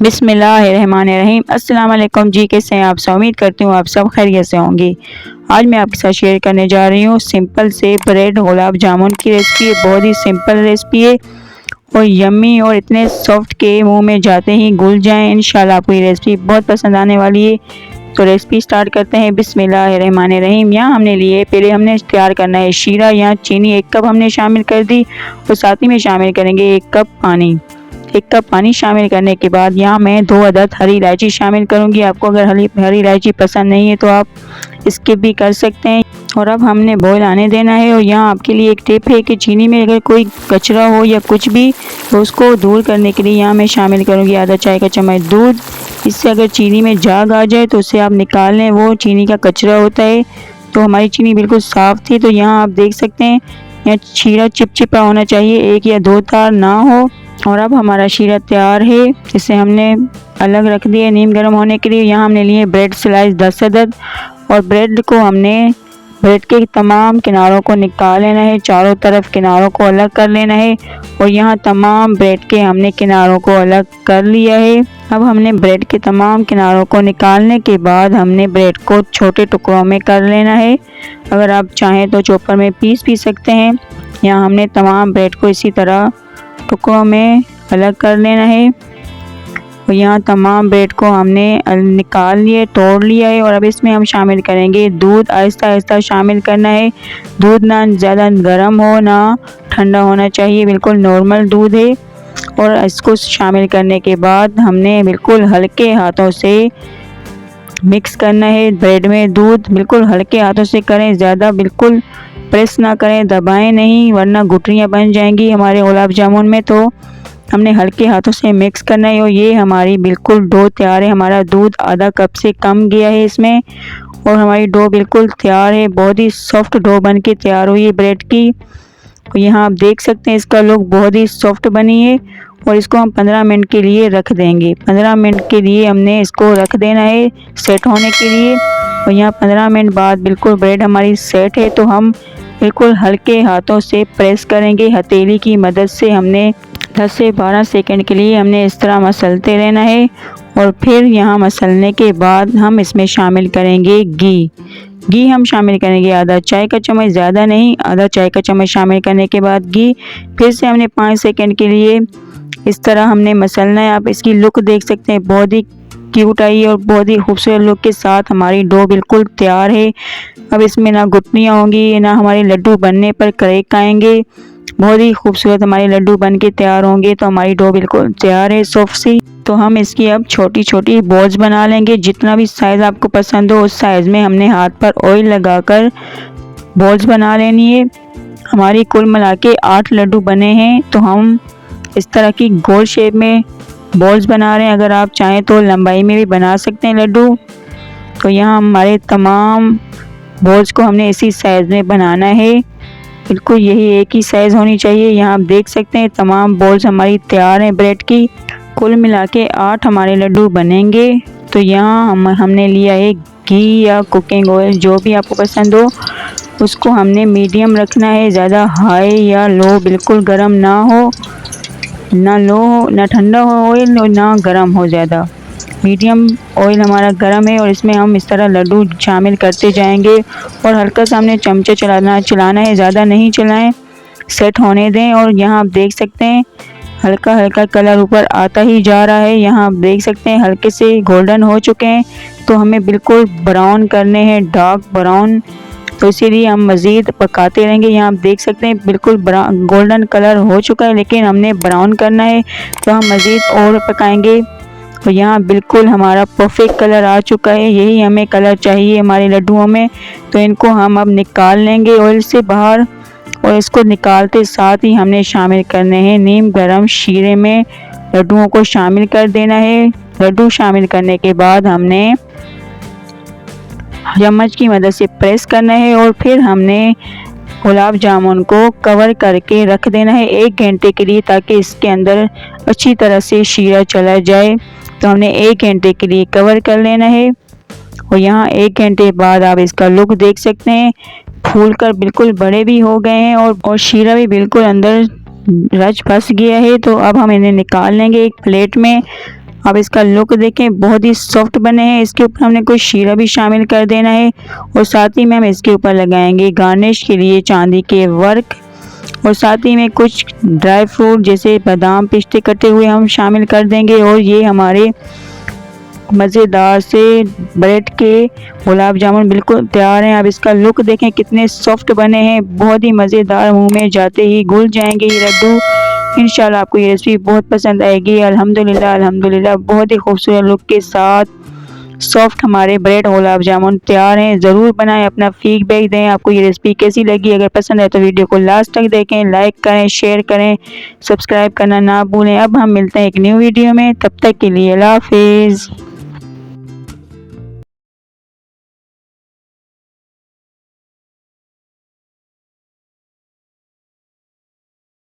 बिस्मिल्लाहिर्रहमानिर्रहीम। अस्सलाम वालेकुम जी, कैसे हैं आप सब? उम्मीद करती हूँ आप सब खैरियत से होंगे। आज मैं आपके साथ शेयर करने जा रही हूँ सिंपल से ब्रेड गुलाब जामुन की रेसिपी। बहुत ही सिंपल रेसिपी है और यम्मी और इतने सॉफ्ट के मुंह में जाते ही घुल जाएं। इंशाल्लाह आपको ये रेसिपी बहुत पसंद आने वाली है। तो रेसिपी स्टार्ट करते हैं। बिस्मिल्लाहिर्रहमानिर्रहीम। यहाँ हमने लिए, पहले हमने तैयार करना है शीरा। यहाँ चीनी 1 कप हमने शामिल कर दी और साथ ही में शामिल करेंगे 1 कप पानी। 1 कप पानी शामिल करने के बाद यहाँ मैं 2 अदद हरी इलायची शामिल करूँगी। आपको अगर हरी इलायची पसंद नहीं है तो आप स्किप भी कर सकते हैं। और अब हमने बॉईल आने देना है। और यहाँ आपके लिए एक टिप है कि चीनी में अगर कोई कचरा हो या कुछ भी तो उसको दूर करने के लिए यहाँ मैं शामिल करूँगी आधा चाय का चम्मच दूध। इससे अगर चीनी में झाग आ जाए तो उसे आप निकाल लें, वो चीनी का कचरा होता है। तो हमारी चीनी बिल्कुल साफ़ थी। तो यहाँ आप देख सकते हैं यहाँ शीरा चिपचिपा होना चाहिए, 1 या 2 तार ना हो। और अब हमारा शीरा तैयार है। इसे हमने अलग रख दिया नीम गर्म होने के लिए। यहाँ हमने लिए ब्रेड स्लाइस 10 अदद और ब्रेड को हमने ब्रेड के तमाम किनारों को निकाल लेना है, चारों तरफ किनारों को अलग कर लेना है। और यहाँ तमाम ब्रेड के हमने किनारों को अलग कर लिया है। अब हमने ब्रेड के तमाम किनारों को निकालने के बाद हमने ब्रेड को छोटे टुकड़ों में कर लेना है। अगर आप चाहें तो चॉपर में पीस भी सकते हैं। यहाँ हमने तमाम ब्रेड को इसी तरह टुकड़ों में अलग कर लेना है। और यहाँ तमाम ब्रेड को हमने निकाल लिए, तोड़ लिया है। और अब इसमें हम शामिल करेंगे दूध। आहिस्ता आहिस्ता शामिल करना है। दूध ना ज़्यादा गर्म हो ना ठंडा होना चाहिए, बिल्कुल नॉर्मल दूध है। और इसको शामिल करने के बाद हमने बिल्कुल हल्के हाथों से मिक्स करना है ब्रेड में। दूध बिल्कुल हल्के हाथों से करें, ज़्यादा बिल्कुल प्रेस ना करें, दबाएं नहीं वरना गुठलियाँ बन जाएंगी हमारे गुलाब जामुन में। तो हमने हल्के हाथों से मिक्स करना है। और ये हमारी बिल्कुल डो तैयार है। हमारा दूध आधा कप से कम गया है इसमें और हमारी डो बिल्कुल तैयार है। बहुत ही सॉफ्ट डो बन के तैयार हुई है ब्रेड की। और यहाँ आप देख सकते हैं इसका लुक बहुत ही सॉफ्ट बनी है। और इसको हम 15 मिनट के लिए रख देंगे। 15 मिनट के लिए हमने इसको रख देना है सेट होने के लिए। और यहाँ 15 मिनट बाद बिल्कुल ब्रेड हमारी सेट है। तो हम बिल्कुल हल्के हाथों से प्रेस करेंगे हथेली की मदद से। हमने 10 से 12 सेकंड के लिए हमने इस तरह मसलते रहना है। और फिर यहाँ मसलने के बाद हम इसमें शामिल करेंगे घी हम शामिल करेंगे आधा चाय का चम्मच, ज़्यादा नहीं, आधा चाय का चम्मच शामिल करने के बाद घी फिर से हमने 5 सेकंड के लिए इस तरह हमने मसलना है। आप इसकी लुक देख सकते हैं, बहुत ही क्यूट आई और बहुत ही खूबसूरत लुक के साथ हमारी डो बिल्कुल तैयार है। अब इसमें ना गुठलियाँ होंगी ना हमारे लड्डू बनने पर क्रैक आएंगे। बहुत ही खूबसूरत हमारे लड्डू बन के तैयार होंगे। तो हमारी डो बिल्कुल तैयार है सॉफ्ट सी। तो हम इसकी अब छोटी छोटी बॉल्स बना लेंगे। जितना भी साइज़ आपको पसंद हो उस साइज़ में हमने हाथ पर ऑयल लगाकर बॉल्स बना लेनी है। हमारी कुल मिला के 8 लड्डू बने हैं। तो हम इस तरह की गोल शेप में बॉल्स बना रहे हैं। अगर आप चाहें तो लंबाई में भी बना सकते हैं लड्डू। तो यहाँ हमारे तमाम बॉल्स को हमने इसी साइज़ में बनाना है, बिल्कुल यही एक ही साइज़ होनी चाहिए। यहाँ आप देख सकते हैं तमाम बॉल्स हमारी तैयार हैं ब्रेड की। कुल मिला के 8 हमारे लड्डू बनेंगे। तो यहाँ हमने लिया है घी या कुकिंग ऑयल, जो भी आपको पसंद हो उसको हमने मीडियम रखना है। ज़्यादा हाई या लो बिल्कुल गर्म ना हो, ना लो हो ना ठंडा हो ऑयल और ना गर्म हो ज़्यादा, मीडियम ऑयल हमारा गर्म है। और इसमें हम इस तरह लड्डू शामिल करते जाएंगे और हल्का सा हमने चमचे चलाना है, ज़्यादा नहीं चलाएं, सेट होने दें। और यहाँ आप देख सकते हैं हल्का हल्का कलर ऊपर आता ही जा रहा है। यहाँ आप देख सकते हैं हल्के से गोल्डन हो चुके हैं। तो हमें बिल्कुल ब्राउन करने हैं, डार्क ब्राउन। तो इसीलिए हम मज़ीद पकाते रहेंगे। यहाँ आप देख सकते हैं बिल्कुल गोल्डन कलर हो चुका है लेकिन हमने ब्राउन करना है। तो हम मज़ीद और पकाएंगे। और यहाँ बिल्कुल हमारा परफेक्ट कलर आ चुका है। यही हमें कलर चाहिए हमारे लड्डुओं में। तो इनको हम अब निकाल लेंगे ऑयल से बाहर। और इसको निकालते साथ ही हमने शामिल करने हैं नीम गर्म शीरे में, लड्डुओं को शामिल कर देना है। लड्डू शामिल करने के बाद हमने चम्मच की मदद से प्रेस करना है। और फिर हमने गुलाब जामुन को कवर करके रख देना है 1 घंटे के लिए, ताकि इसके अंदर अच्छी तरह से शीरा चला जाए। तो हमने 1 घंटे के लिए कवर कर लेना है। और यहाँ 1 घंटे बाद आप इसका लुक देख सकते हैं, फूल कर बिल्कुल बड़े भी हो गए हैं और शीरा भी बिल्कुल अंदर रच फंस गया है। तो अब हम इन्हें निकाल लेंगे एक प्लेट में। अब इसका लुक देखें, बहुत ही सॉफ्ट बने हैं। इसके ऊपर हमने कुछ शीरा भी शामिल कर देना है और साथ ही में हम इसके ऊपर लगाएंगे गार्निश के लिए चांदी के वर्क और साथ ही में कुछ ड्राई फ्रूट जैसे बादाम पिस्ते कटे हुए हम शामिल कर देंगे। और ये हमारे मज़ेदार से ब्रेड के गुलाब जामुन बिल्कुल तैयार हैं। अब इसका लुक देखें कितने सॉफ्ट बने हैं, बहुत ही मज़ेदार, मुंह में जाते ही घुल जाएंगे ये लड्डू। इंशाल्लाह आपको ये रेसिपी बहुत पसंद आएगी। अल्हम्दुलिल्लाह अल्हम्दुलिल्लाह, बहुत ही खूबसूरत लुक के साथ सॉफ्ट हमारे ब्रेड गुलाब जामुन तैयार हैं। ज़रूर बनाएं, अपना फीडबैक दें आपको ये रेसिपी कैसी लगी। अगर पसंद है तो वीडियो को लास्ट तक देखें, लाइक करें, शेयर करें, सब्सक्राइब करना ना भूलें। अब हम मिलते हैं एक न्यू वीडियो में, तब तक के लिए अल्लाह हाफिज़।